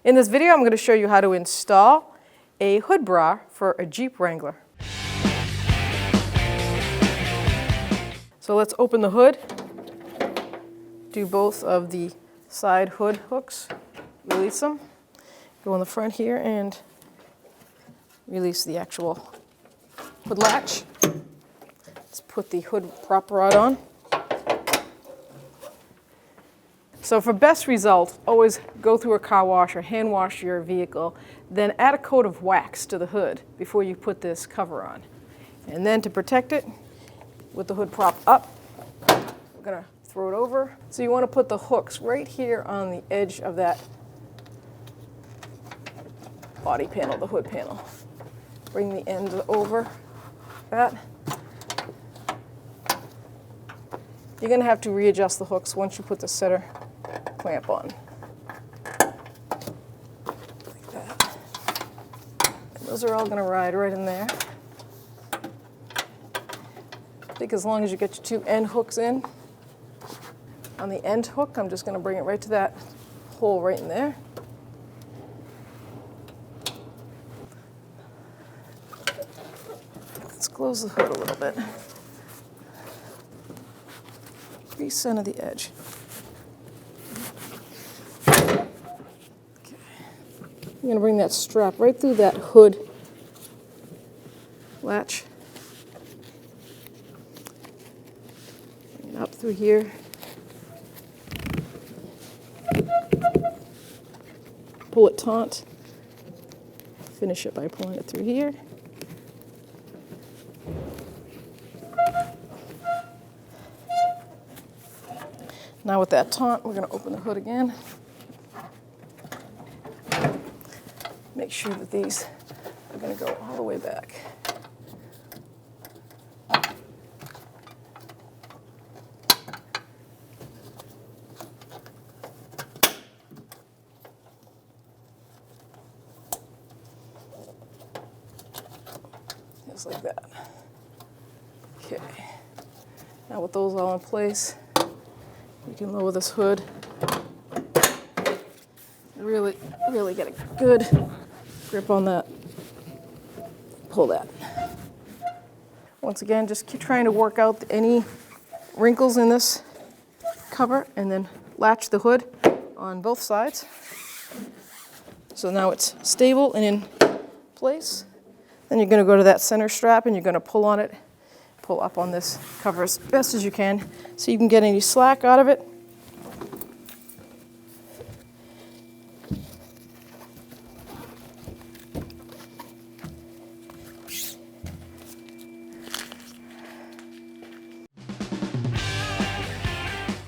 In this video, I'm going to show you how to install a hood bra for a Jeep Wrangler. So let's open the hood, do both of the side hood hooks, release them, go in the front here and release the actual hood latch. Let's put the hood prop rod on. So for best results, always go through a car wash or hand wash your vehicle, then add a coat of wax to the hood before you put this cover on. And then to protect it, with the hood prop up, I'm gonna throw it over. So you wanna put the hooks right here on the edge of that body panel, the hood panel. Bring the end over that. You're gonna have to readjust the hooks once you put the center clamp on. Like that. And those are all going to ride right in there. I think as long as you get your two end hooks in. On the end hook, I'm just going to bring it right to that hole right in there. Let's close the hood a little bit. Recenter the edge. I'm going to bring that strap right through that hood latch. Bring it up through here. Pull it taut. Finish it by pulling it through here. Now with that taut, we're going to open the hood again. Make sure that these are going to go all the way back. Just like that. Okay. Now with those all in place, you can lower this hood. Really get a good grip on that. Pull that. Once again, just keep trying to work out any wrinkles in this cover and then latch the hood on both sides. So now it's stable and in place. Then you're going to go to that center strap and you're going to pull on it, pull up on this cover as best as you can so you can get any slack out of it.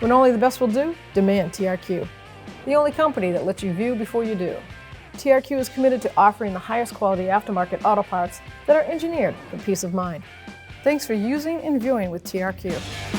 When only the best will do, demand TRQ. The only company that lets you view before you do. TRQ is committed to offering the highest quality aftermarket auto parts that are engineered for peace of mind. Thanks for using and viewing with TRQ.